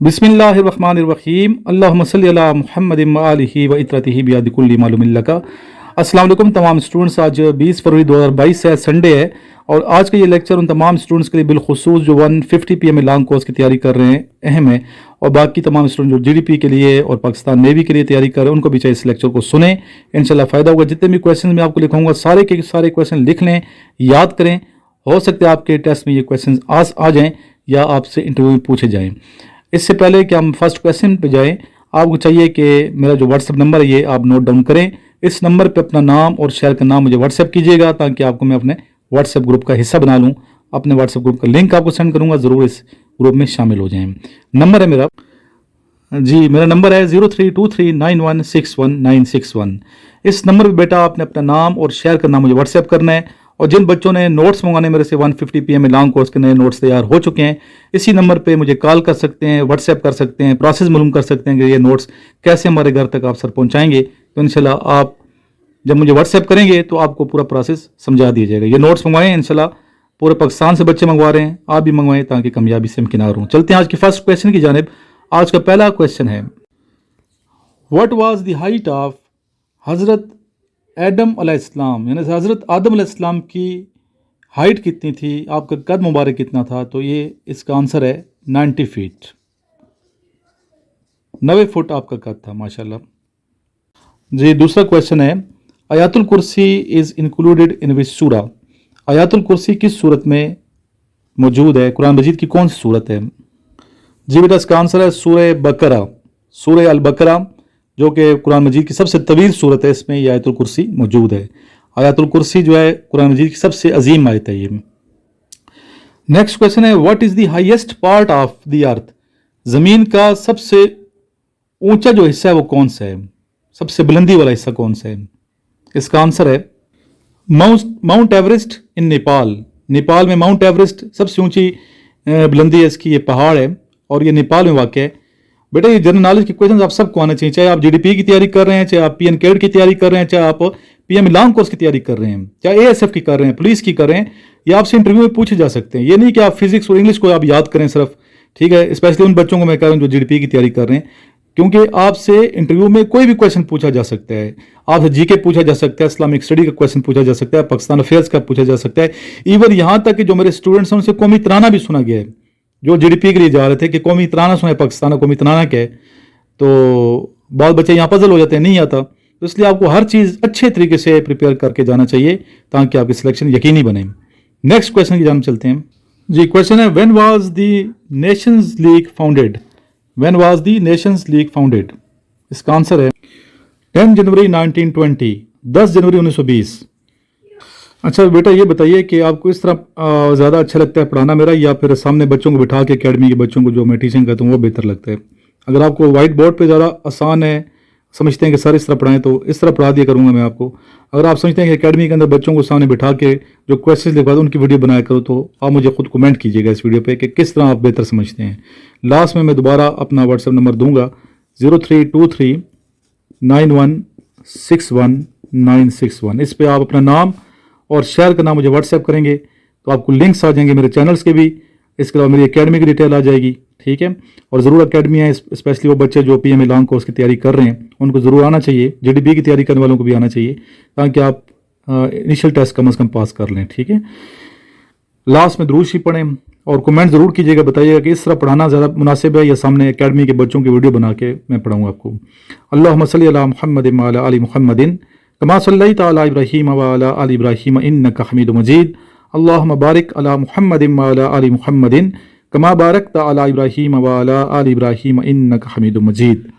बिस्मिल्लाहिर्रहमानिर्रहीम अल्लाहुम्मा सल्लि अला मुहम्मदिन व आलिहि व इत्रतिहि बियदि कुल्ली मालूमिन लका। अस्सलाम वालेकुम तमाम स्टूडेंट्स। आज 20 फरवरी 2022 है, संडे है, और आज का ये लेक्चर उन तमाम स्टूडेंट्स के लिए बिलखुसूस जो 150 PM लॉन्ग कोर्स की तैयारी कर रहे हैं अहम है, और बाकी तमाम स्टूडेंट जो GDP के लिए और पाकिस्तान नेवी के लिए तैयारी कर रहे हैं उनको भी चाहिए इस लेक्चर को सुने, इंशाल्लाह फ़ायदा होगा। जितने भी क्वेश्चन मैं आपको लिखूंगा सारे के सारे क्वेश्चन लिख लें, याद करें। हो सकता है आपके टेस्ट में ये क्वेश्चन आ जाएँ या आपसे इंटरव्यू में पूछे जाएँ। इससे पहले कि हम फर्स्ट क्वेश्चन पे जाएं, आपको चाहिए कि मेरा जो व्हाट्सएप नंबर है ये आप नोट डाउन करें। इस नंबर पे अपना नाम और शहर का नाम मुझे व्हाट्सएप कीजिएगा, ताकि आपको मैं अपने व्हाट्सएप ग्रुप का हिस्सा बना लूँ। अपने व्हाट्सएप ग्रुप का लिंक आपको सेंड करूँगा, ज़रूर इस ग्रुप में शामिल हो जाएं। नंबर है मेरा मेरा नंबर है 032391619161। इस नंबर पर बेटा आपने अपना नाम और शहर का नाम मुझे व्हाट्सएप करना है। और जिन बच्चों ने नोट्स मंगाने मेरे से 150 PM में लॉन्ग कोर्स के नए नोट्स तैयार हो चुके हैं, इसी नंबर पे मुझे कॉल कर सकते हैं, व्हाट्सएप कर सकते हैं, प्रोसेस मालूम कर सकते हैं कि ये नोट्स कैसे हमारे घर तक आप सर पहुंचाएंगे। तो इंशाल्लाह आप जब मुझे व्हाट्सएप करेंगे तो आपको पूरा प्रोसेस समझा दिया जाएगा। ये नोट्स मंगवाएं, इंशाल्लाह पूरे पाकिस्तान से बच्चे मंगवा रहे हैं, आप भी मंगवाएं ताकि कामयाबी से हमकिनार हों। चलते हैं आज की फर्स्ट क्वेश्चन की जानिब। आज का पहला क्वेश्चन है, what was the height of हज़रत एडम अलैहिस्सलाम, यानी हज़रत आदम अलैहिस्सलाम की हाइट कितनी थी, आपका कद मुबारक कितना था? तो ये इसका आंसर है 90 फीट, 90 फुट आपका कद था, माशाल्लाह जी। दूसरा क्वेश्चन है, आयातुल कुर्सी इज़ इंक्लूडेड इन विच सूरा? आयातुल कुर्सी किस सूरत में मौजूद है? कुरान मजीद की कौन सी सूरत है? जी बेटा, इसका आंसर है सूरह बकरा, सूरह अल बकरा, जो कि कुरान मजीद की सबसे तवील सूरत है। इसमें यह आयतुल कुर्सी मौजूद है। आयतुल कुर्सी जो है कुरान मजीद की सबसे अजीम आयत है ये। नेक्स्ट क्वेश्चन है, what is the highest part of the earth? ज़मीन का सबसे ऊंचा जो हिस्सा है वो कौन सा है? सबसे बुलंदी वाला हिस्सा कौन सा है? इसका आंसर है माउंट एवरेस्ट इन नेपाल। नेपाल में माउंट एवरेस्ट सबसे ऊंची बुलंदी है, इसकी ये पहाड़ है और ये नेपाल में वाक़ है। बेटा ये जनरल नॉलेज के क्वेश्चन आप सबको आने चाहिए, चाहे आप GDP की तैयारी कर रहे हैं, चाहे आप PN कैड की तैयारी कर रहे हैं, चाहे आप PM लॉन्ग कोर्स की तैयारी कर रहे हैं, चाहे ASF की कर रहे हैं, पुलिस की कर रहे हैं, ये आपसे इंटरव्यू में पूछे जा सकते हैं। ये नहीं कि आप फिजिक्स और इंग्लिश को आप याद करें सिर्फ, ठीक है। स्पेशली उन बच्चों को मैं कह रहा हूँ जो GDP की तैयारी कर रहे हैं, क्योंकि आपसे इंटरव्यू में कोई भी क्वेश्चन पूछा जा सकता है। आपसे GK पूछा जा सकता है, इस्लामिक स्टडी का क्वेश्चन पूछा जा सकता है, पाकिस्तान अफेयर्स का पूछा जा सकता है। इवन यहाँ तक कि जो मेरे स्टूडेंट्स हैं उनसे कौमी तराना भी सुना गया है, जो GDP के लिए जा रहे थे कि कौमी तराना सुना है पाकिस्तान का, कौमी तराना क्या है। तो बहुत बच्चे यहाँ पजल हो जाते हैं, नहीं आता। तो इसलिए आपको हर चीज़ अच्छे तरीके से प्रिपेयर करके जाना चाहिए ताकि आपकी सिलेक्शन यकीनी बने। नेक्स्ट क्वेश्चन की जानब चलते हैं जी। क्वेश्चन है, when was the Nations league founded? When was the Nations league founded? इसका आंसर है 10 जनवरी 1920, 10 जनवरी 1920। अच्छा बेटा ये बताइए कि आपको इस तरह ज़्यादा अच्छा लगता है पढ़ाना मेरा, या फिर सामने बच्चों को बिठा के अकेडमी के बच्चों को जो मैं टीचिंग करता हूँ वो बेहतर लगता है? अगर आपको वाइट बोर्ड पे ज़्यादा आसान है, समझते हैं कि सर इस तरह पढ़ाएं, तो इस तरह पढ़ा दिया करूँगा मैं आपको। अगर आप समझते हैं कि अकेडमी के अंदर बच्चों को सामने बिठा के जो क्वेश्चन लिखवा दो उनकी वीडियो बनाया करो, तो आप मुझे खुद कमेंट कीजिएगा इस वीडियो पे कि किस तरह आप बेहतर समझते हैं। लास्ट में मैं दोबारा अपना व्हाट्सएप नंबर दूंगा 032391619161। इस पर आप अपना नाम और शहर का नाम मुझे व्हाट्सएप करेंगे तो आपको लिंक्स आ जाएंगे मेरे चैनल्स के भी, इसके अलावा मेरी अकेडमी की डिटेल आ जाएगी, ठीक है। और ज़रूर अकेडमी है, स्पेशली वो बच्चे जो PM लॉन्ग कोर्स की तैयारी कर रहे हैं उनको ज़रूर आना चाहिए, GDP की तैयारी करने वालों को भी आना चाहिए, ताकि आप इनिशियल टेस्ट कम से कम पास कर लें, ठीक है। लास्ट में दुरूद शरीफ पढ़ें और कमेंट ज़रूर कीजिएगा, बताइएगा कि इस तरह पढ़ाना ज़्यादा मुनासिब है या सामने अकेडमी के बच्चों की वीडियो बना के मैं पढ़ाऊँगा आपको। अल्लाहुम्मा सल्लि अला मुहम्मदिन व अला आलि मुहम्मदिन कमा सल्लैता अला इब्राहीम व अला आलि इब्राहीम इन्नका हमीदुम मजीद। अल्लाहुम्मा बारिक अला मुहम्मदिन व अला आलि मुहम्मदिन कमा बारकता अला इब्राहीम व अला आलि इब्राहीम इन्नका हमीदुम मजीद।